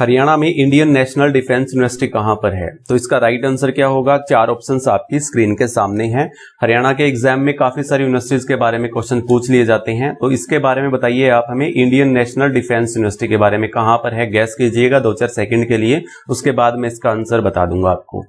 हरियाणा में Indian national defence university कहां पर है? तो इसका राइट आंसर क्या होगा? 4 ऑप्शंस आपकी स्क्रीन के सामने हैं। हरियाणा के एग्जाम में काफी सारी यूनिवर्सिटीज के बारे में क्वेश्चन पूछ लिए जाते हैं, तो इसके बारे में बताइए आप हमें। इंडियन नेशनल डिफेंस यूनिवर्सिटी के बारे में कहां पर है? गैस कीजिएगा 2-4 सेकंड के लिए, उसके बाद मैं इसका आंसर बता दूंगा आपको।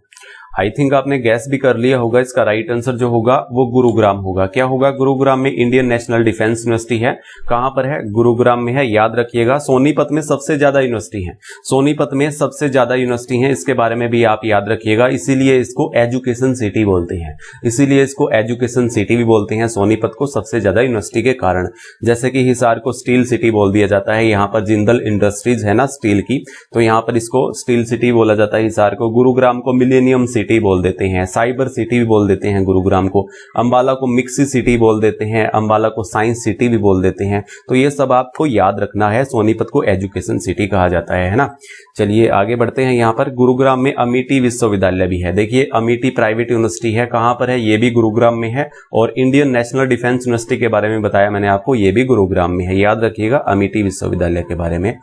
आई थिंक आपने गैस भी कर लिया होगा। इसका राइट आंसर जो होगा वो गुरुग्राम होगा। क्या होगा? गुरुग्राम में इंडियन नेशनल डिफेंस यूनिवर्सिटी है। कहां पर है? गुरुग्राम में है, याद रखिएगा। सोनीपत में सबसे ज्यादा यूनिवर्सिटी है, सोनीपत में सबसे ज्यादा यूनिवर्सिटी है, इसके बारे में भी आप याद रखिएगा। इसीलिए इसको एजुकेशन सिटी बोलते हैं, इसीलिए इसको एजुकेशन सिटी भी बोलते हैं सोनीपत को, सबसे ज्यादा यूनिवर्सिटी के कारण। जैसे कि हिसार को स्टील सिटी बोल दिया जाता है, यहाँ पर जिंदल इंडस्ट्रीज है ना स्टील की, तो यहाँ पर इसको स्टील सिटी बोला जाता है हिसार को। गुरुग्राम को मिलेनियम सिटी बोल देते हैं, साइबर सिटी भी बोल देते हैं गुरुग्राम को। अंबाला को मिक्सी सिटी बोल देते हैं, अंबाला को साइंस सिटी भी बोल देते हैं। तो ये सब आपको याद रखना है। सोनीपत को एजुकेशन सिटी कहा जाता है ना। चलिए आगे बढ़ते हैं। यहाँ पर गुरुग्राम में अमेठी विश्वविद्यालय भी है। देखिए अमेठी प्राइवेट यूनिवर्सिटी है, कहां पर है? ये भी गुरुग्राम में है। और इंडियन नेशनल डिफेंस यूनिवर्सिटी के बारे में बताया मैंने आपको, ये भी गुरुग्राम में है, याद रखिएगा अमेठी विश्वविद्यालय के बारे में।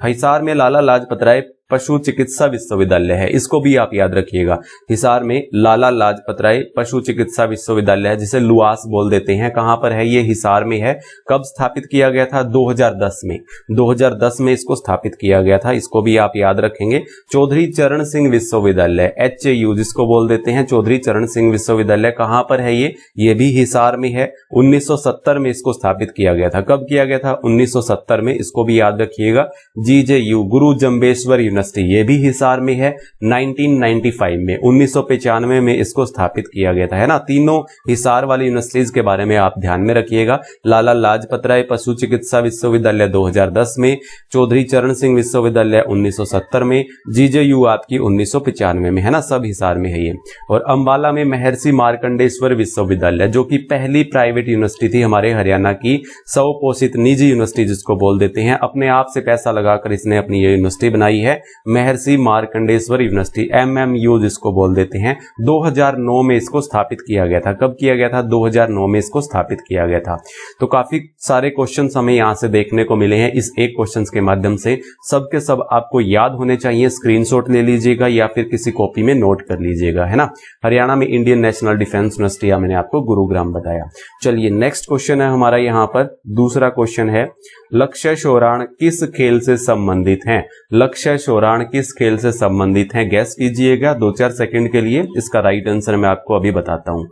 हिसार में लाला लाजपत राय पशु चिकित्सा विश्वविद्यालय है, इसको भी आप याद रखिएगा। हिसार में लाला लाजपत राय पशु चिकित्सा विश्वविद्यालय है, जिसे लुआस बोल देते हैं। कहां पर है? ये हिसार में है। कब स्थापित किया गया था? 2010 में, 2010 में इसको स्थापित किया गया था, इसको भी आप याद रखेंगे। चौधरी चरण सिंह विश्वविद्यालय, HAU जिसको बोल देते हैं, चौधरी चरण सिंह विश्वविद्यालय कहां पर है? ये भी हिसार में है। 1970 में इसको स्थापित किया गया था। कब किया गया था? 1970 में, इसको भी याद रखिएगा। GJU गुरु जम्बेश्वर यूनिवर्सिटी, ये भी हिसार में है। 1995 में, 1995 में इसको स्थापित किया गया था, है ना। तीनों हिसार वाली यूनिवर्सिटीज के बारे में आप ध्यान में रखिएगा। लाला लाजपत राय पशु चिकित्सा विश्वविद्यालय 2010 में, चौधरी चरण सिंह विश्वविद्यालय 1970 में, GJU आपकी 1995 में, है ना। सब हिसार में है ये। और अंबाला में महर्षि मार्कंडेश्वर विश्वविद्यालय, जो कि पहली प्राइवेट यूनिवर्सिटी थी हमारे हरियाणा की, स्वपोषित निजी यूनिवर्सिटी जिसको बोल देते हैं। अपने आप से पैसा लगाकर इसने अपनी ये यूनिवर्सिटी बनाई है, महर्षि मार्कंडेश्वर यूनिवर्सिटी, MMU जिसको बोल देते हैं। 2009 में इसको स्थापित किया गया था। कब किया गया था? 2009 में इसको स्थापित किया गया था। तो काफी सारे क्वेश्चंस हमें यहां से देखने को मिले हैं इस एक क्वेश्चंस के माध्यम से। सब के सब आपको याद होने चाहिए। स्क्रीनशॉट ले लीजिएगा या फिर किसी कॉपी में नोट कर लीजिएगा, है ना। हरियाणा में इंडियन नेशनल डिफेंस यूनिवर्सिटी मैंने आपको गुरुग्राम बताया। चलिए नेक्स्ट क्वेश्चन है हमारा यहाँ पर, दूसरा क्वेश्चन है, लक्ष्य शोराण किस खेल से संबंधित हैं? लक्ष्य शोराण किस खेल से संबंधित हैं? गैस कीजिएगा 2-4 सेकंड के लिए। इसका राइट आंसर मैं आपको अभी बताता हूं।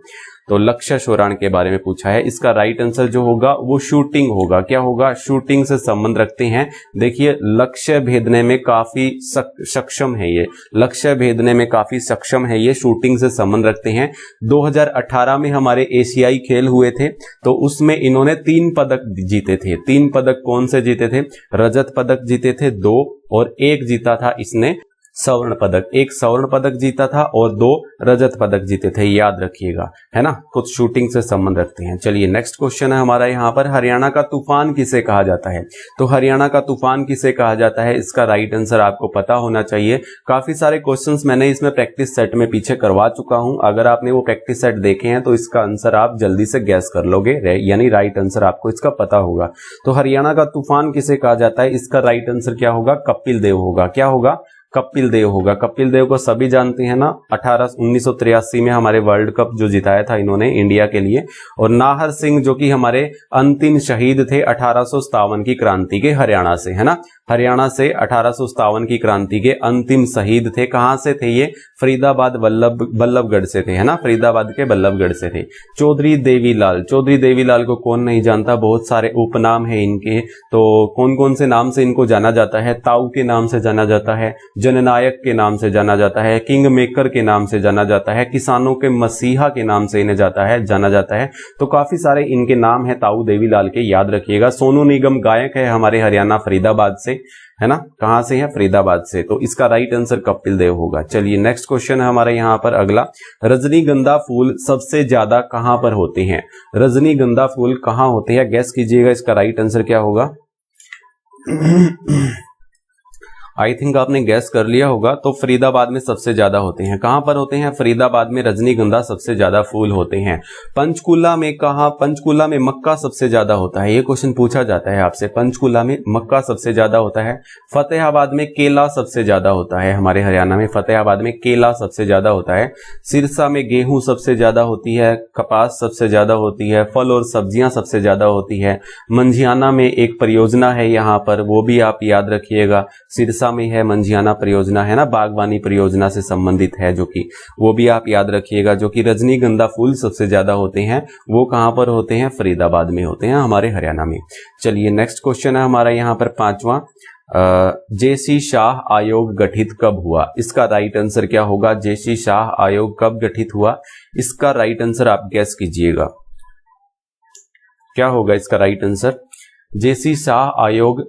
तो लक्ष्य शोराण के बारे में पूछा है, इसका राइट आंसर जो होगा वो शूटिंग होगा। क्या होगा? शूटिंग से संबंध रखते हैं। देखिए लक्ष्य भेदने में काफी सक्षम है ये, लक्ष्य भेदने में काफी सक्षम है ये, शूटिंग से संबंध रखते हैं। 2018 में हमारे एशियाई खेल हुए थे, तो उसमें इन्होंने 3 पदक जीते थे। 3 पदक कौन से जीते थे? रजत पदक जीते थे 2, और 1 जीता था इसने स्वर्ण पदक। 1 स्वर्ण पदक जीता था और 2 रजत पदक जीते थे, याद रखिएगा, है ना। कुछ शूटिंग से संबंध रखते हैं। चलिए नेक्स्ट क्वेश्चन है हमारा यहाँ पर, हरियाणा का तूफान किसे कहा जाता है? तो हरियाणा का तूफान किसे कहा जाता है, इसका राइट आंसर आपको पता होना चाहिए। काफी सारे क्वेश्चंस मैंने इसमें प्रैक्टिस सेट में पीछे करवा चुका हूं। अगर आपने वो प्रैक्टिस सेट देखे हैं तो इसका आंसर आप जल्दी से गैस कर लोगे, यानी राइट आंसर आपको इसका पता होगा। तो हरियाणा का तूफान किसे कहा जाता है? इसका राइट आंसर क्या होगा? कपिल देव होगा। क्या होगा? कपिल देव होगा। कपिल देव को सभी जानते हैं ना, 1983 में हमारे वर्ल्ड कप जो जिताया था इन्होंने इंडिया के लिए। और नाहर सिंह जो कि हमारे अंतिम शहीद थे 1857 की क्रांति के, हरियाणा से, है ना। हरियाणा से 1857 की क्रांति के अंतिम शहीद थे। कहां से थे ये? फरीदाबाद बल्लभगढ़ से थे, है ना। फरीदाबाद के बल्लभगढ़ से थे। चौधरी देवीलाल, चौधरी देवीलाल को कौन नहीं जानता, बहुत सारे उपनाम है इनके। तो कौन कौन से नाम से इनको जाना जाता है? ताऊ के नाम से जाना जाता है, जननायक के नाम से जाना जाता है, किंग मेकर के नाम से जाना जाता है, किसानों के मसीहा के नाम से इन्हें जाना जाता है। तो काफी सारे इनके नाम है ताऊ देवीलाल के, याद रखिएगा। सोनू निगम गायक है हमारे हरियाणा फरीदाबाद से, है ना। कहां से है? फरीदाबाद से। तो इसका राइट आंसर कपिल देव होगा। चलिए नेक्स्ट क्वेश्चन है हमारे यहाँ पर अगला, रजनीगंधा फूल सबसे ज्यादा कहां पर होते हैं? रजनीगंधा फूल कहां होते हैं? गैस कीजिएगा, इसका राइट आंसर क्या होगा? आई थिंक आपने गैस कर लिया होगा। तो फरीदाबाद में सबसे ज्यादा होते हैं। कहां पर होते हैं? फरीदाबाद में रजनीगंधा सबसे ज्यादा फूल होते हैं। पंचकुला में कहा? पंचकुला में मक्का सबसे ज्यादा होता है। ये क्वेश्चन पूछा जाता है आपसे। पंचकुला में मक्का सबसे ज्यादा होता है। फतेहाबाद में केला सबसे ज्यादा होता है। हमारे हरियाणा में फतेहाबाद में केला सबसे ज्यादा होता है। सिरसा में गेहूं सबसे ज्यादा होती है। कपास सबसे ज्यादा होती है। फल और सब्जियां सबसे ज्यादा होती है। मंझियाना में एक परियोजना है यहाँ पर, वो भी आप याद रखिएगा। सिरसा में है मंझियाना परियोजना, है ना, बागवानी परियोजना से संबंधित है, जो कि वो भी आप याद रखिएगा। जो कि रजनीगंधा फूल सबसे ज्यादा होते हैं, वो कहां पर होते हैं? फरीदाबाद में होते हैं, हमारे हरियाणा में। चलिए नेक्स्ट क्वेश्चन है हमारा यहाँ पर 5वां। जेसी शाह आयोग गठित कब हुआ? इसका राइट आंसर क्या होगा? जेसी शाह आयोग कब गठित हुआ? इसका राइट आंसर आप गैस कीजिएगा, क्या होगा इसका राइट आंसर? जेसी शाह आयोग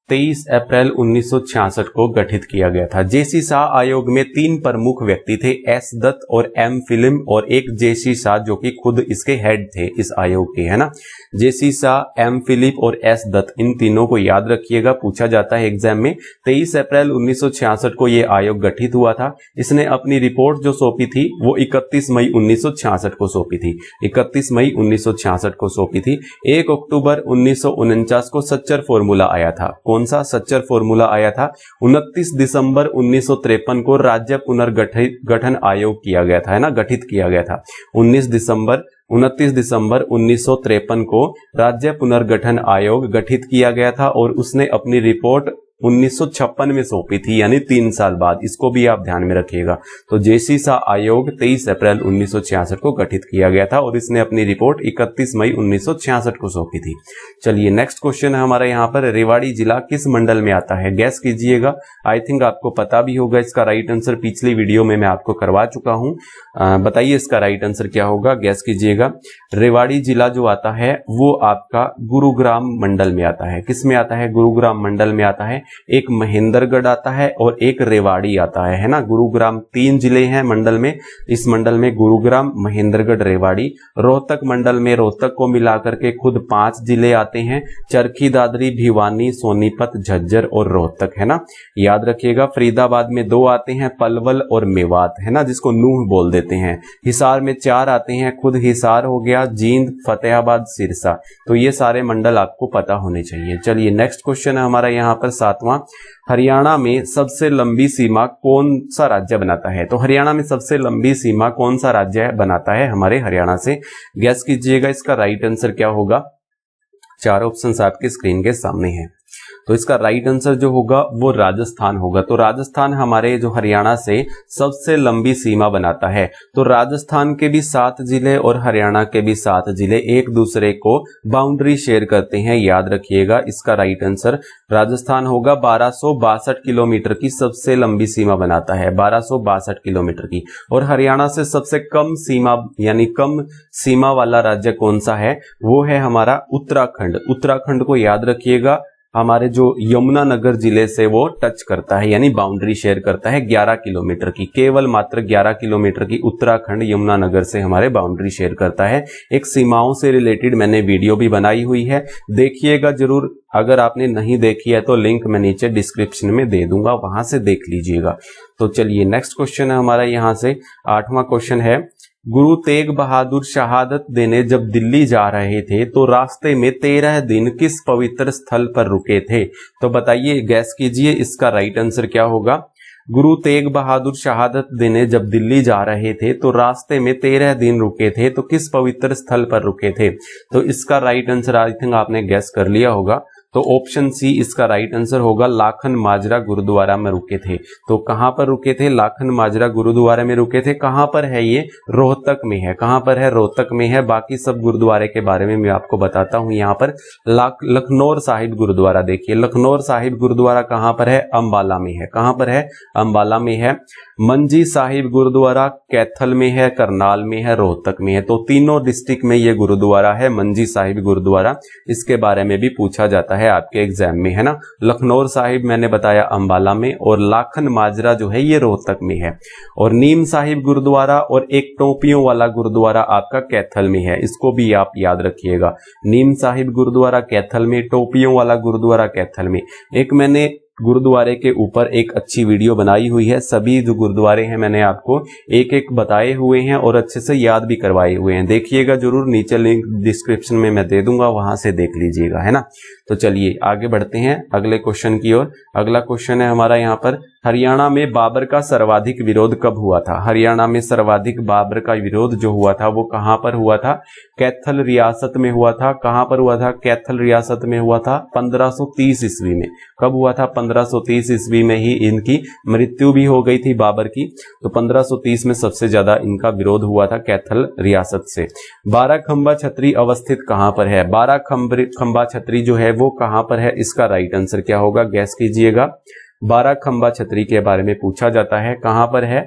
23 अप्रैल 1966 को गठित किया गया था। जेसी शाह आयोग में 3 प्रमुख व्यक्ति थे, एस दत्त और एम फिल्म और एक जेसी शाह, जो कि खुद इसके हेड थे इस आयोग के, है ना। जेसी शाह, एम फिलिप और एस दत्त, इन तीनों को याद रखिएगा, पूछा जाता है एग्जाम में। 23 अप्रैल 1966 को यह आयोग गठित हुआ था। इसने अपनी रिपोर्ट जो सौंपी थी वो 31 मई 1966 को सौंपी थी। 31 मई 1966 को सौंपी थी। 1 अक्टूबर 1949 को सच्चर फॉर्मूला आया था। कौन सा सच्चर फॉर्मूला आया था? 29 दिसंबर 1953 को राज्य पुनर्गठन आयोग किया गया था, है ना, गठित किया गया था। 29 दिसंबर 1953 को राज्य पुनर्गठन आयोग गठित किया गया था और उसने अपनी रिपोर्ट 1956 में सौंपी थी, यानी 3 साल बाद। इसको भी आप ध्यान में रखिएगा। तो जेसी शाह आयोग 23 अप्रैल 1966 को गठित किया गया था और इसने अपनी रिपोर्ट 31 मई 1966 को सौंपी थी। चलिए नेक्स्ट क्वेश्चन है हमारा यहाँ पर। रेवाड़ी जिला किस मंडल में आता है? गैस कीजिएगा। आई थिंक आपको पता भी होगा इसका राइट आंसर, पिछली वीडियो में मैं आपको करवा चुका हूं। बताइए इसका राइट आंसर क्या होगा, गैस कीजिएगा। रेवाड़ी जिला जो आता है वो आपका गुरुग्राम मंडल में आता है। किस में आता है? गुरुग्राम मंडल में आता है। एक महेंद्रगढ़ आता है और एक रेवाड़ी आता है ना। गुरुग्राम 3 जिले हैं मंडल में। इस मंडल में गुरुग्राम, महेंद्रगढ़, रेवाड़ी। रोहतक मंडल में रोहतक को मिलाकर के खुद 5 जिले आते हैं, चरखी दादरी, भिवानी, सोनीपत, झज्जर और रोहतक, है ना, याद रखिएगा। फरीदाबाद में 2 आते हैं, पलवल और मेवात, है ना, जिसको नूह बोल देते हैं। हिसार में 4 आते हैं, खुद हिसार हो गया, जींद, फतेहाबाद, सिरसा। तो ये सारे मंडल आपको पता होने चाहिए। चलिए नेक्स्ट क्वेश्चन है हमारा यहाँ पर 7वां। हरियाणा में सबसे लंबी सीमा कौन सा राज्य बनाता है? तो हरियाणा में सबसे लंबी सीमा कौन सा राज्य बनाता है हमारे हरियाणा से? गैस कीजिएगा इसका राइट आंसर क्या होगा। 4 ऑप्शंस आपके स्क्रीन के सामने हैं। तो इसका राइट आंसर जो होगा वो राजस्थान होगा। तो राजस्थान हमारे जो हरियाणा से सबसे लंबी सीमा बनाता है। तो राजस्थान के भी 7 जिले और हरियाणा के भी 7 जिले एक दूसरे को बाउंड्री शेयर करते हैं, याद रखिएगा। इसका राइट आंसर राजस्थान होगा। 1262 किलोमीटर की सबसे लंबी सीमा बनाता है, 1262 किलोमीटर की। और हरियाणा से सबसे कम सीमा यानी कम सीमा वाला राज्य कौन सा है? वो है हमारा उत्तराखंड। उत्तराखंड को याद रखिएगा, हमारे जो यमुनानगर जिले से वो टच करता है, यानी बाउंड्री शेयर करता है 11 किलोमीटर की, केवल मात्र 11 किलोमीटर की उत्तराखंड यमुनानगर से हमारे बाउंड्री शेयर करता है। एक सीमाओं से रिलेटेड मैंने वीडियो भी बनाई हुई है, देखिएगा जरूर। अगर आपने नहीं देखी है तो लिंक मैं नीचे डिस्क्रिप्शन में दे दूंगा, वहां से देख लीजिएगा। तो चलिए नेक्स्ट क्वेश्चन है हमारा यहाँ से 8वां क्वेश्चन है। गुरु तेग बहादुर शहादत देने जब दिल्ली जा रहे थे तो रास्ते में 13 दिन किस पवित्र स्थल पर रुके थे? तो बताइए, गैस कीजिए इसका राइट आंसर क्या होगा। गुरु तेग बहादुर शहादत देने जब दिल्ली जा रहे थे तो रास्ते में 13 दिन रुके थे, तो किस पवित्र स्थल पर रुके थे? तो इसका राइट आंसर आई थिंक आपने गैस कर लिया होगा। तो ऑप्शन सी इसका राइट आंसर होगा, लाखन माजरा गुरुद्वारा में रुके थे। तो कहां पर रुके थे? लाखन माजरा गुरुद्वारा में रुके थे। कहां पर है ये? रोहतक में है। कहां पर है? रोहतक में है। बाकी सब गुरुद्वारे के बारे में मैं आपको बताता हूं। यहाँ पर लखनौर साहिब गुरुद्वारा देखिए, लखनौर साहिब गुरुद्वारा कहां पर है? अंबाला में है। कहां पर है? अंबाला में है। मंजी साहिब गुरुद्वारा कैथल में है, करनाल में है, रोहतक में है। तो तीनों डिस्ट्रिक्ट में ये गुरुद्वारा है, मंजी साहिब गुरुद्वारा। इसके बारे में भी पूछा जाता है आपके एग्जाम में, है ना। लखनौर साहिब मैंने बताया अंबाला में, और लाखन माजरा जो है ये रोहतक में है। और नीम साहिब गुरुद्वारा और एक टोपियों वाला गुरुद्वारा आपका कैथल में है। इसको भी आप याद रखिएगा। नीम साहिब गुरुद्वारा कैथल में, टोपियों वाला गुरुद्वारा कैथल में। एक मैंने गुरुद्वारे के ऊपर एक अच्छी वीडियो बनाई हुई है। सभी जो गुरुद्वारे हैं मैंने आपको एक एक बताए हुए हैं और अच्छे से याद भी करवाए हुए हैं। देखिएगा जरूर, नीचे लिंक डिस्क्रिप्शन में मैं दे दूंगा, वहां से देख लीजिएगा, है ना। तो चलिए आगे बढ़ते हैं अगले क्वेश्चन की ओर। अगला क्वेश्चन है हमारा यहाँ पर, हरियाणा में बाबर का सर्वाधिक विरोध कब हुआ था? हरियाणा में सर्वाधिक बाबर का विरोध जो हुआ था वो कहां पर हुआ था? कैथल रियासत में हुआ था। कहां पर हुआ था? कैथल रियासत में हुआ था 1530 ईस्वी में। कब हुआ था? 1530 ईस्वी में ही इनकी मृत्यु भी हो गई थी बाबर की। तो 1530 में सबसे ज्यादा इनका विरोध हुआ था कैथल रियासत से। बाराखंबा छतरी अवस्थित कहां पर है? बाराखंबा छतरी जो है वो कहां पर है? इसका राइट आंसर क्या होगा? गैस कीजिएगा। बाराखंबा छतरी के बारे में पूछा जाता है, कहां पर है?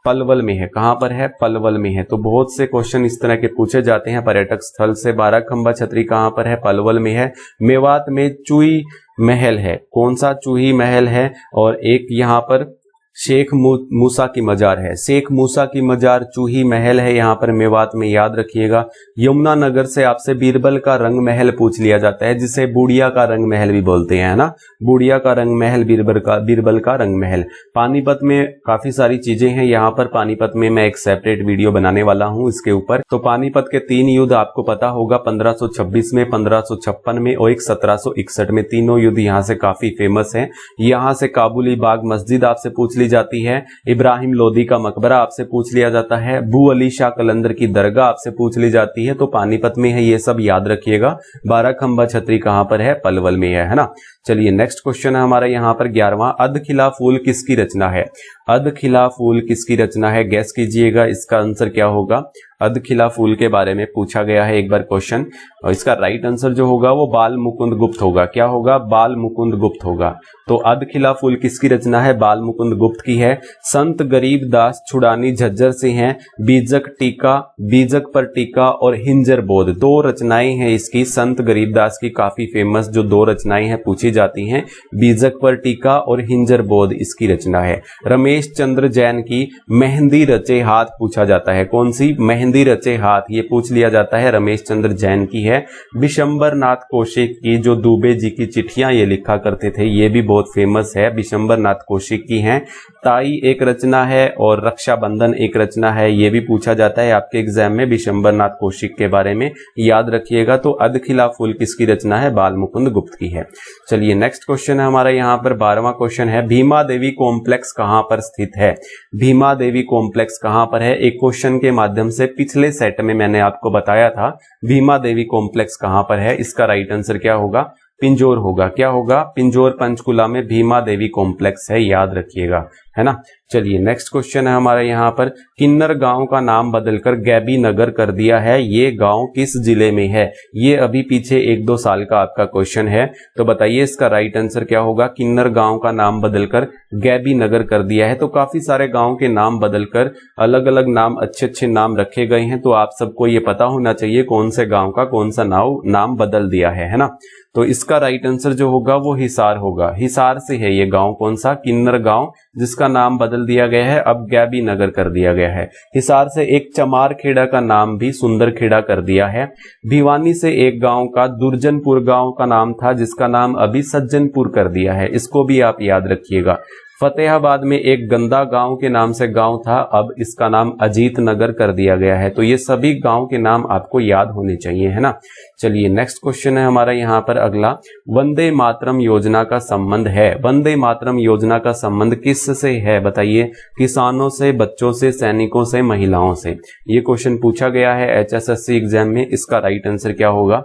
पलवल में है। कहां पर है? पलवल में है। तो बहुत से क्वेश्चन इस तरह के पूछे जाते हैं पर्यटक स्थल से। बाराखंबा छतरी कहां पर है? पलवल में है। मेवात में चूही महल है। कौन सा चूही महल है? और एक यहाँ पर शेख मूसा की मजार है। शेख मूसा की मजार चूही महल है यहाँ पर मेवात में, याद रखिएगा। यमुनानगर से आपसे बीरबल का रंग महल पूछ लिया जाता है, जिसे बूढ़िया का रंग महल भी बोलते हैं, है ना। बूढ़िया का रंग महल, बीरबल का रंग महल। पानीपत में काफी सारी चीजें हैं यहाँ पर। पानीपत में मैं एक सेपरेट वीडियो बनाने वाला हूँ इसके ऊपर। तो पानीपत के 3 युद्ध आपको पता होगा, 1526 में, 1556 में और एक 1761 में। तीनों युद्ध यहाँ से काफी फेमस है। यहाँ से काबुली बाग मस्जिद आपसे पूछ जाती है। इब्राहिम लोदी का मकबरा आपसे पूछ लिया जाता है। बू अली शाह कलंदर की दरगाह आपसे पूछ ली जाती है। तो पानीपत में है, ये सब याद रखिएगा। बाराखंबा छतरी कहां पर है? पलवल में है ना। चलिए नेक्स्ट क्वेश्चन है हमारा यहाँ पर 11वां, अधखिला फूल किसकी रचना है? अधखिला फूल किसकी रचना है? गैस कीजिएगा, इसका आंसर क्या होगा? अधखिला फूल के बारे में पूछा गया है एक बार क्वेश्चन, और इसका राइट आंसर जो होगा वो बाल मुकुंद गुप्त होगा। क्या होगा? बाल मुकुंद गुप्त होगा। तो अधखिला फूल किसकी रचना है? बाल मुकुंद गुप्त की है। संत गरीब दास छुड़ानी झज्जर से हैं। बीजक टीका, बीजक पर टीका और हिंजर बोध, 2 रचनाएं हैं इसकी। संत गरीब दास की काफी फेमस जो 2 रचनाएं हैं पूछी जाती हैं, बीजक पर टीका और हिंजर बोध इसकी रचना है। रमेश चंद्र जैन की मेहंदी रचे हाथ पूछा जाता है। कौन सी? मेहंदी रचे हाथ, ये पूछ लिया जाता है, रमेश चंद्र जैन की है। बिशंबर नाथ कौशिक की जो दुबे जी की चिट्ठियां ये लिखा करते थे, ये भी बहुत फेमस है, बिशंबर नाथ कौशिक की हैं। ताई एक रचना है और रक्षाबंधन एक रचना है, ये भी पूछा जाता है आपके एग्जाम में बिशंबर नाथ कौशिक के बारे में, याद रखिएगा। तो अधखिला फूल किसकी रचना है? बाल मुकुंद गुप्त की है। चलिए नेक्स्ट क्वेश्चन है हमारा यहाँ पर 12वां क्वेश्चन है, भीमा देवी कॉम्प्लेक्स कहां पर स्थित है? भीमा देवी कॉम्प्लेक्स कहां पर है? एक क्वेश्चन के माध्यम से पिछले सेट में मैंने आपको बताया था भीमा देवी कॉम्प्लेक्स कहां पर है। इसका राइट आंसर क्या होगा? पिंजौर होगा। क्या होगा? पिंजौर पंचकुला में भीमा देवी कॉम्प्लेक्स है, याद रखिएगा, है ना। चलिए नेक्स्ट क्वेश्चन है हमारे यहाँ पर, किन्नर गांव का नाम बदलकर गैबी नगर कर दिया है, ये गांव किस जिले में है? ये अभी पीछे 1-2 साल का आपका क्वेश्चन है, तो बताइए इसका राइट आंसर क्या होगा? किन्नर गांव का नाम बदलकर गैबी नगर कर दिया है। तो काफी सारे गांव के नाम बदलकर अलग अलग नाम, अच्छे अच्छे नाम रखे गए हैं, तो आप सबको ये पता होना चाहिए कौन से गांव का कौन सा नाम बदल दिया है ना। तो इसका राइट आंसर जो होगा वो हिसार होगा। हिसार से है ये गांव, कौन सा? किन्नर गांव, जिसका नाम बदल दिया गया है, अब गैबी नगर कर दिया गया है। हिसार से एक चमार खेड़ा का नाम भी सुंदर खेड़ा कर दिया है। भिवानी से एक गांव का दुर्जनपुर गांव का नाम था, जिसका नाम अभी सज्जनपुर कर दिया है, इसको भी आप याद रखिएगा। फतेहाबाद में एक गंदा गांव के नाम से गांव था, अब इसका नाम अजीत नगर कर दिया गया है। तो ये सभी गांव के नाम आपको याद होने चाहिए, है ना। चलिए नेक्स्ट क्वेश्चन है हमारा यहाँ पर अगला, वंदे मातरम योजना का संबंध है। वंदे मातरम योजना का संबंध किस से है? बताइए। किसानों से, बच्चों से, सैनिकों से, महिलाओं से। ये क्वेश्चन पूछा गया है HSSC एग्जाम में, इसका राइट आंसर क्या होगा?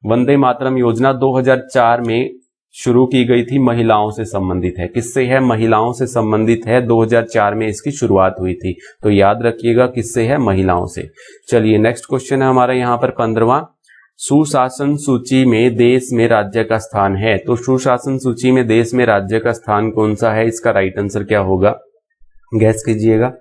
वंदे मातरम योजना 2004 में शुरू की गई थी, महिलाओं से संबंधित है। किससे है? महिलाओं से संबंधित है, 2004 में इसकी शुरुआत हुई थी, तो याद रखिएगा किससे है? महिलाओं से। चलिए नेक्स्ट क्वेश्चन है हमारा यहाँ पर 15वां, सुशासन सूची में देश में राज्य का स्थान है। तो सुशासन सूची में देश में राज्य का स्थान कौन सा है? इसका राइट आंसर क्या होगा? गैस कीजिएगा।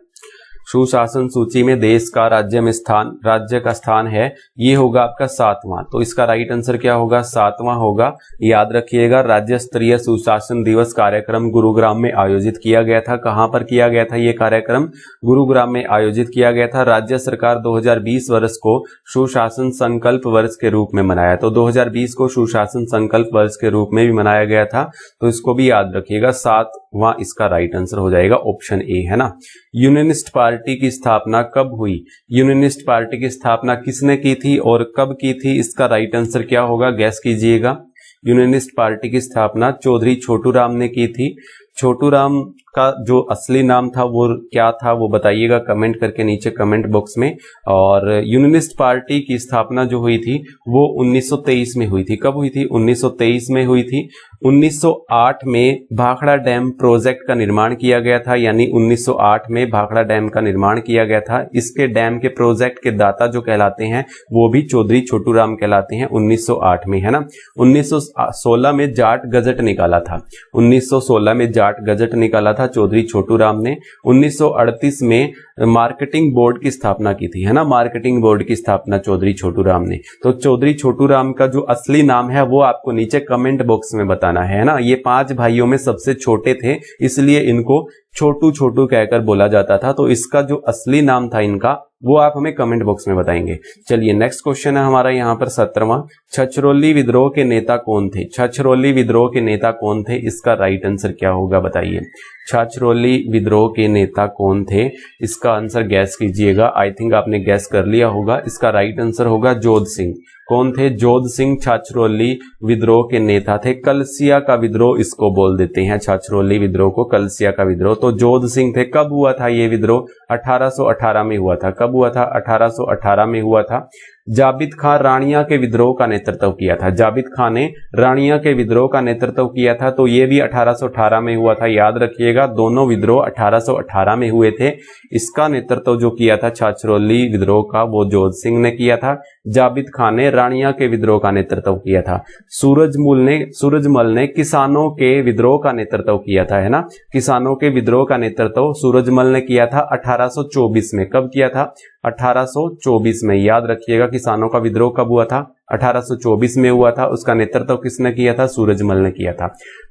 सुशासन सूची में देश का राज्य का स्थान है, ये होगा आपका 7वां। तो इसका राइट आंसर क्या होगा? 7वां होगा। याद रखिएगा, राज्य स्तरीय सुशासन दिवस कार्यक्रम गुरुग्राम में आयोजित किया गया था। कहां पर किया गया था ये कार्यक्रम? गुरुग्राम में आयोजित किया गया था। राज्य सरकार 2020 वर्ष को सुशासन संकल्प वर्ष के रूप में मनाया, तो 2020 को सुशासन संकल्प वर्ष के रूप में भी मनाया गया था, तो इसको भी याद रखिएगा। 7वां इसका राइट आंसर हो जाएगा, ऑप्शन ए है ना। यूनियनिस्ट पार्टी की स्थापना कब हुई? यूनियनिस्ट पार्टी की स्थापना किसने की थी और कब की थी? इसका राइट आंसर क्या होगा? गैस कीजिएगा। यूनियनिस्ट पार्टी की स्थापना चौधरी छोटू राम ने की थी। छोटू राम का जो असली नाम था वो क्या था, वो बताइएगा कमेंट करके नीचे कमेंट बॉक्स में। और यूनियनिस्ट पार्टी की स्थापना जो हुई थी वो 1923 में हुई थी। कब हुई थी? 1923 में हुई थी। 1908 में भाखड़ा डैम प्रोजेक्ट का निर्माण किया गया था, यानी 1908 में भाखड़ा डैम का निर्माण किया गया था। इसके डैम के प्रोजेक्ट के दाता जो कहलाते हैं वो भी चौधरी छोटू राम कहलाते हैं, 1908 में, है ना। 1916 में जाट गजट निकाला था। 1916 में जाट गजट निकाला था चौधरी छोटू राम ने। 1938 में मार्केटिंग बोर्ड की स्थापना की थी, है ना। मार्केटिंग बोर्ड की स्थापना चौधरी छोटू राम ने। तो चौधरी छोटू राम का जो असली नाम है वो आपको नीचे कमेंट बॉक्स में बताना है ना। ये 5 भाइयों में सबसे छोटे थे, इसलिए इनको छोटू छोटू कहकर बोला जाता था। तो इसका जो असली नाम था इनका वो आप हमें कमेंट बॉक्स में बताएंगे। चलिए नेक्स्ट क्वेश्चन है हमारा यहाँ पर 17वां। छछरौली विद्रोह के नेता कौन थे? छछरौली विद्रोह के नेता कौन थे? इसका राइट आंसर क्या होगा बताइए। छछरौली विद्रोह के नेता कौन थे? इसका आंसर गैस कीजिएगा। आई थिंक आपने गैस कर लिया होगा। इसका राइट आंसर होगा जोध सिंह। कौन थे? जोध सिंह छछरौली विद्रोह के नेता थे। कलसिया का विद्रोह इसको बोल देते हैं, छछरौली विद्रोह को कलसिया का विद्रोह। तो जोध सिंह थे। कब हुआ था ये विद्रोह? 1818 में हुआ था। कब हुआ था? 1818 में हुआ था। जाबित खां राणिया के विद्रोह का नेतृत्व किया था। जाबित खां ने राणिया के विद्रोह का नेतृत्व किया था, तो ये भी 1818 में हुआ था। याद रखिएगा, दोनों विद्रोह 1818 में हुए थे। इसका नेतृत्व जो किया था छछरौली विद्रोह का वो जोध सिंह ने किया था। जाबित खां ने राणिया के विद्रोह का नेतृत्व किया था। सूरजमल ने किसानों के विद्रोह का नेतृत्व किया था, है ना। किसानों के विद्रोह का नेतृत्व सूरजमल ने किया था 1824 में। कब किया था? 1824 में। याद रखिएगा, किसानों का विद्रोह कब हुआ था? 1824 में हुआ था। उसका नेतृत्व किसने किया था? सूरजमल ने किया था।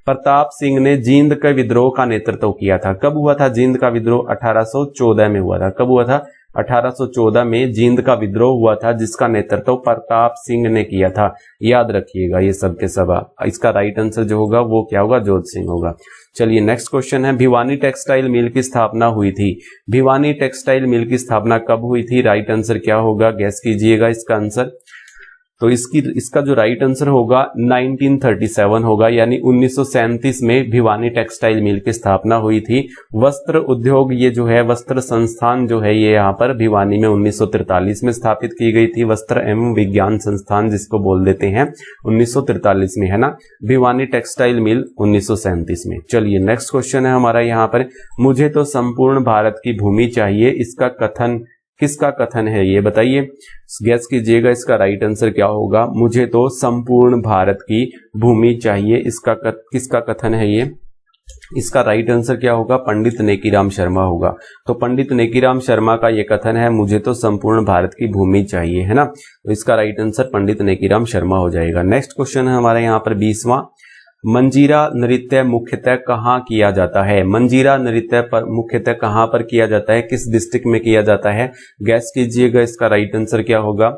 प्रताप सिंह ने जींद के विद्रोह का नेतृत्व किया था। कब हुआ था जींद का विद्रोह? 1814 में हुआ था। कब हुआ था? 1814 में जींद का विद्रोह हुआ था, जिसका नेतृत्व प्रताप सिंह ने किया था। याद रखिएगा ये सब के सब। इसका राइट आंसर जो होगा वो क्या होगा? जोध सिंह होगा। चलिए नेक्स्ट क्वेश्चन है। भिवानी टेक्सटाइल मिल की स्थापना हुई थी। भिवानी टेक्सटाइल मिल की स्थापना कब हुई थी? राइट आंसर क्या होगा? गैस कीजिएगा इसका आंसर। तो इसका जो राइट आंसर होगा 1937 होगा, यानी 1937 में भिवानी टेक्सटाइल मिल की स्थापना हुई थी। वस्त्र उद्योग ये जो है, वस्त्र संस्थान जो है ये यहाँ पर भिवानी में 1943 में स्थापित की गई थी। वस्त्र एवं विज्ञान संस्थान जिसको बोल देते हैं, 1943 में, है ना। भिवानी टेक्सटाइल मिल 1937 में। चलिए नेक्स्ट क्वेश्चन है हमारा यहाँ पर। मुझे तो संपूर्ण भारत की भूमि चाहिए, इसका कथन किसका कथन है ये बताइए। गैस कीजिएगा, इसका राइट आंसर क्या होगा। मुझे तो संपूर्ण भारत की भूमि चाहिए, इसका किसका कथन है ये? इसका राइट आंसर क्या होगा? पंडित नेकीराम शर्मा होगा। तो पंडित नेकीराम शर्मा का ये कथन है, मुझे तो संपूर्ण भारत की भूमि चाहिए, है ना। तो इसका राइट आंसर पंडित नेकीराम शर्मा हो जाएगा। नेक्स्ट क्वेश्चन है हमारे यहाँ पर 20वां। मंजीरा नृत्य मुख्यतः कहाँ किया जाता है? मंजीरा नृत्य पर मुख्यतः कहाँ पर किया जाता है? किस डिस्ट्रिक्ट में किया जाता है? गैस कीजिएगा, इसका राइट आंसर क्या होगा।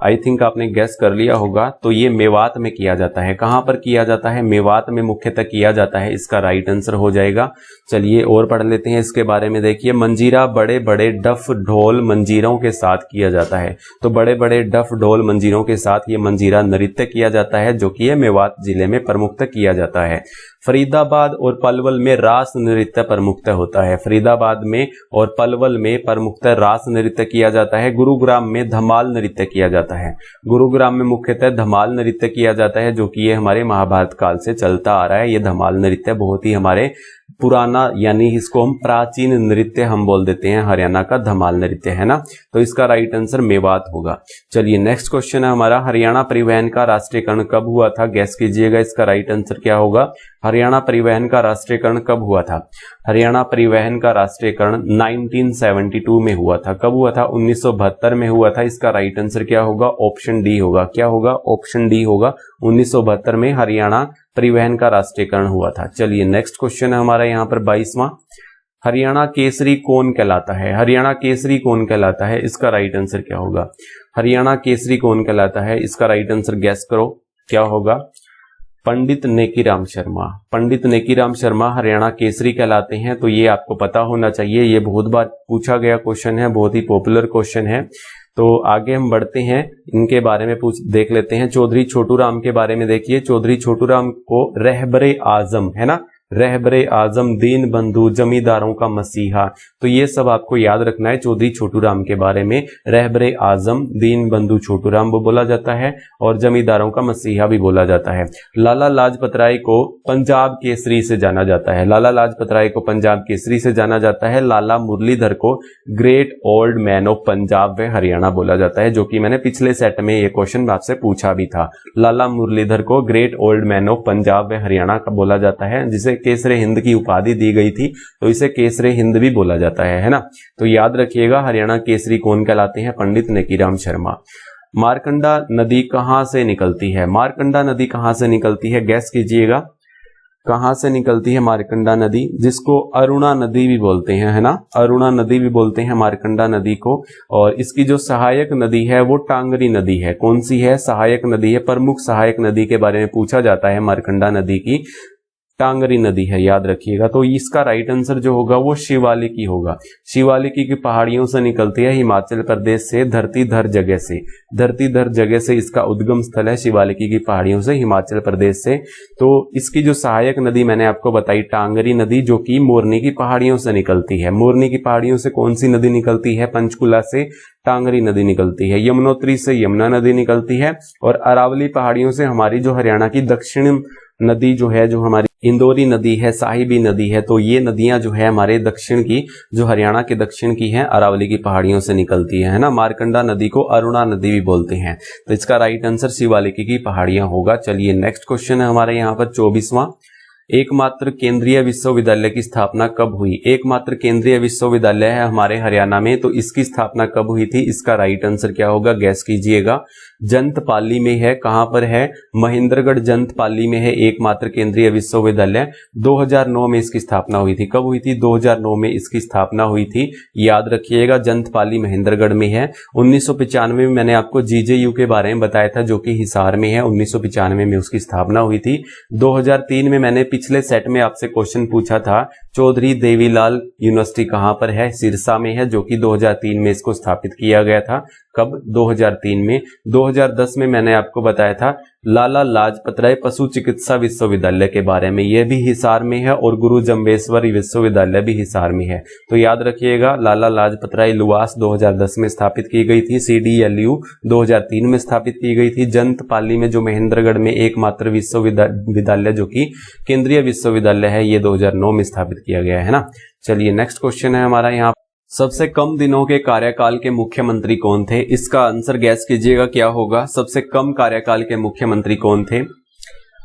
आई थिंक आपने गैस कर लिया होगा। तो ये मेवात में किया जाता है। कहां पर किया जाता है? मेवात में मुख्यतः किया जाता है। इसका राइट आंसर हो जाएगा। चलिए और पढ़ लेते हैं इसके बारे में। देखिए, मंजीरा बड़े बड़े डफ ढोल मंजीरों के साथ किया जाता है। तो बड़े बड़े डफ ढोल मंजीरों के साथ ये मंजीरा नृत्य किया जाता है, जो कि मेवात जिले में प्रमुखतः किया जाता है। फरीदाबाद और पलवल में रास नृत्य प्रमुखतः होता है। फरीदाबाद में और पलवल में प्रमुखतः रास नृत्य किया जाता है। गुरुग्राम में धमाल नृत्य किया जाता है। गुरुग्राम में मुख्यतः धमाल नृत्य किया जाता है, जो कि ये हमारे महाभारत काल से चलता आ रहा है। ये धमाल नृत्य बहुत ही हमारे पुराना, यानी इसको हम प्राचीन नृत्य हम बोल देते हैं। हरियाणा का धमाल नृत्य, है ना। तो इसका राइट आंसर मेवात होगा। चलिए नेक्स्ट क्वेश्चन है हमारा। हरियाणा परिवहन का राष्ट्रीयकरण कब हुआ था? गैस कीजिएगा, इसका राइट आंसर क्या होगा। हरियाणा परिवहन का राष्ट्रीयकरण कब हुआ था? हरियाणा परिवहन का राष्ट्रीयकरण 1972 में हुआ था। कब हुआ था? 1972 में हुआ था। इसका राइट आंसर क्या होगा? ऑप्शन डी होगा। क्या होगा? ऑप्शन डी होगा। 1972 में हरियाणा परिवहन का राष्ट्रीयकरण हुआ था। चलिए नेक्स्ट क्वेश्चन है हमारा यहाँ पर 22वां। हरियाणा केसरी कौन कहलाता है? हरियाणा केसरी कौन कहलाता है? इसका राइट आंसर क्या होगा? हरियाणा केसरी कौन कहलाता है? इसका राइट आंसर गैस करो, क्या होगा? पंडित नेकीराम शर्मा। पंडित नेकीराम शर्मा हरियाणा केसरी कहलाते हैं। तो ये आपको पता होना चाहिए, ये बहुत बार पूछा गया क्वेश्चन है, बहुत ही पॉपुलर क्वेश्चन है। तो आगे हम बढ़ते हैं, इनके बारे में देख लेते हैं। चौधरी छोटू राम के बारे में देखिए। चौधरी छोटू राम को रहबरे आजम, है ना, रहबरे आजम, दीन बंधु, जमींदारों का मसीहा, तो ये सब आपको याद रखना है चौधरी छोटू राम के बारे में। रहबरे आजम, दीन बंधु छोटू राम वो बोला जाता है और जमींदारों का मसीहा भी बोला जाता है। लाला लाजपत राय को पंजाब केसरी से जाना जाता है। लाला लाजपत राय को पंजाब केसरी से जाना जाता है। लाला मुरलीधर को great old man of Punjab व हरियाणा बोला जाता है, जो कि मैंने पिछले सेट में ये क्वेश्चन आपसे पूछा भी था। लाला मुरलीधर को great old man of Punjab व हरियाणा का बोला जाता है, जिसे केसरे हिंद की उपाधि दी गई थी, तो इसे केसरे हिंद भी बोला जाता है ना। तो याद रखिएगा, हरियाणा केसरी कौन कहलाते हैं? पंडित नेकीराम शर्मा। मारकंडा नदी कहां से निकलती है? मारकंडा नदी कहां से निकलती है? गैस कीजिएगा, कहां से निकलती है मारकंडा नदी, जिसको अरुणा नदी भी बोलते हैं, है ना, अरुणा नदी भी बोलते हैं मारकंडा नदी को। और इसकी जो सहायक नदी है वो टांगरी नदी है। कौन सी है? सहायक नदी है। प्रमुख सहायक नदी के बारे में पूछा जाता है मारकंडा नदी की, टांगरी नदी है, याद रखिएगा। तो इसका राइट आंसर जो होगा वो शिवालिकी होगा। शिवालिकी की पहाड़ियों से निकलती है, हिमाचल प्रदेश से, धरतीधर जगह से। धरतीधर जगह से इसका उद्गम स्थल है, शिवालिकी की पहाड़ियों से, हिमाचल प्रदेश से। तो इसकी जो सहायक नदी मैंने आपको बताई टांगरी नदी, जो कि मोरनी की पहाड़ियों से निकलती है। मोरनी की पहाड़ियों से कौन सी नदी निकलती है? पंचकुला से टांगरी नदी निकलती है। यमुनोत्री से यमुना नदी निकलती है। और अरावली पहाड़ियों से हमारी जो हरियाणा की दक्षिण नदी जो है, जो हमारी इंदौरी नदी है, साहिबी नदी है, तो ये नदियां जो है हमारे दक्षिण की, जो हरियाणा के दक्षिण की हैं, अरावली की पहाड़ियों से निकलती है ना। मारकंडा नदी को अरुणा नदी भी बोलते हैं। तो इसका राइट आंसर शिवालिकी की पहाड़ियां होगा। चलिए नेक्स्ट क्वेश्चन है हमारे यहाँ पर 24वां। एकमात्र केंद्रीय विश्वविद्यालय की स्थापना कब हुई? एकमात्र केंद्रीय विश्वविद्यालय है हमारे हरियाणा में, तो इसकी स्थापना कब हुई थी? इसका राइट आंसर क्या होगा? गैस कीजिएगा। जंतपाली में है। कहां पर है? महेंद्रगढ़ जंतपाली में है एकमात्र केंद्रीय विश्वविद्यालय। 2009 में इसकी स्थापना हुई थी। कब हुई थी? 2009 में इसकी स्थापना हुई थी, याद रखिएगा। जंतपाली महेंद्रगढ़ में है। 1995 में मैंने आपको जीजेयू के बारे में बताया था, जो कि हिसार में है। 1995 में उसकी स्थापना हुई थी। 2003 में मैंने पिछले सेट में आपसे क्वेश्चन पूछा था, चौधरी देवीलाल यूनिवर्सिटी कहां पर है? सिरसा में है, जो कि 2003 में इसको स्थापित किया गया था। कब? 2003 में। 2010 में मैंने आपको बताया था लाला लाजपत राय पशु चिकित्सा विश्वविद्यालय के बारे में, यह भी हिसार में है। और गुरु जम्बेश्वर विश्वविद्यालय भी हिसार में है। तो याद रखिएगा, लाला लाजपत राय लुवास 2010 में स्थापित की गई थी। CDLU 2003 में स्थापित की गई थी। जंतपाली में जो महेंद्रगढ़ में एकमात्र विश्वविद्यालय जो कि केंद्रीय विश्वविद्यालय है, ये 2009 में स्थापित किया गया है ना। चलिए नेक्स्ट क्वेश्चन है हमारा यहाँ। सबसे कम दिनों के कार्यकाल के मुख्यमंत्री कौन थे? इसका आंसर गैस कीजिएगा, क्या होगा? सबसे कम कार्यकाल के मुख्यमंत्री कौन थे?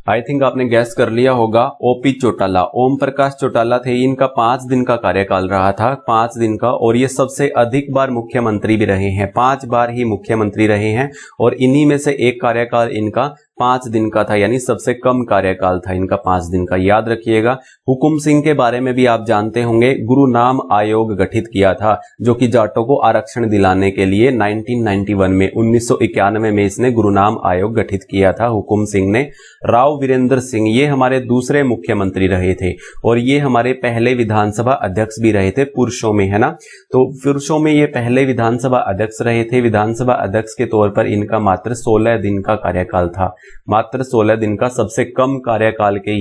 आई थिंक आपने गैस कर लिया होगा, OP चौटाला, ओम प्रकाश चौटाला थे। इनका 5 दिन का कार्यकाल रहा था, 5 दिन का। और ये सबसे अधिक बार मुख्यमंत्री भी रहे हैं, 5 बार ही मुख्यमंत्री रहे हैं। और इन्हीं में से एक कार्यकाल इनका 5 दिन का था, यानी सबसे कम कार्यकाल था इनका 5 दिन का, याद रखिएगा। हुकुम सिंह के बारे में भी आप जानते होंगे, गुरुनाम आयोग गठित किया था, जो कि जाटों को आरक्षण दिलाने के लिए 1991 में, 1991 में इसने गुरुनाम आयोग गठित किया था हुकुम सिंह ने। राव वीरेंद्र सिंह, ये हमारे दूसरे मुख्यमंत्री रहे थे। और ये हमारे पहले विधानसभा अध्यक्ष भी रहे थे, पुरुषों में, है ना। तो पुरुषों में ये पहले विधानसभा अध्यक्ष रहे थे। विधानसभा अध्यक्ष के तौर पर इनका मात्र 16 दिन का कार्यकाल था, मात्र 16 दिन का। सबसे कम कार्यकाल के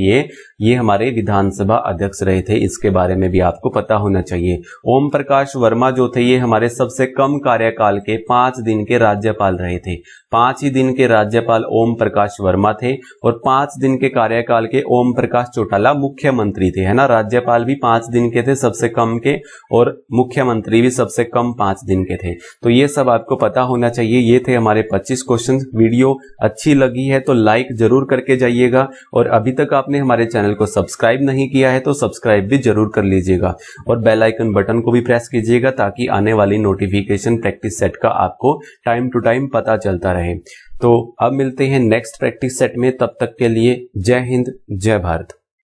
ये हमारे विधानसभा अध्यक्ष रहे थे, इसके बारे में भी आपको पता होना चाहिए। ओम प्रकाश वर्मा जो थे, ये हमारे सबसे कम कार्यकाल के 5 दिन के राज्यपाल रहे थे। 5 ही दिन के राज्यपाल ओम प्रकाश वर्मा थे और 5 दिन के कार्यकाल के ओम प्रकाश चौटाला मुख्यमंत्री थे, है ना। राज्यपाल भी 5 दिन के थे सबसे कम के, और मुख्यमंत्री भी सबसे कम 5 दिन के थे। तो ये सब आपको पता होना चाहिए। ये थे हमारे 25 क्वेश्चन। वीडियो अच्छी लगी है तो लाइक जरूर करके जाइएगा, और अभी तक आपने हमारे चैनल को सब्सक्राइब नहीं किया है तो सब्सक्राइब भी जरूर कर लीजिएगा, और बेल आइकन बटन को भी प्रेस कीजिएगा ताकि आने वाली नोटिफिकेशन प्रैक्टिस सेट का आपको टाइम टू टाइम पता चलता रहे। तो अब मिलते हैं नेक्स्ट प्रैक्टिस सेट में, तब तक के लिए जय हिंद, जय भारत।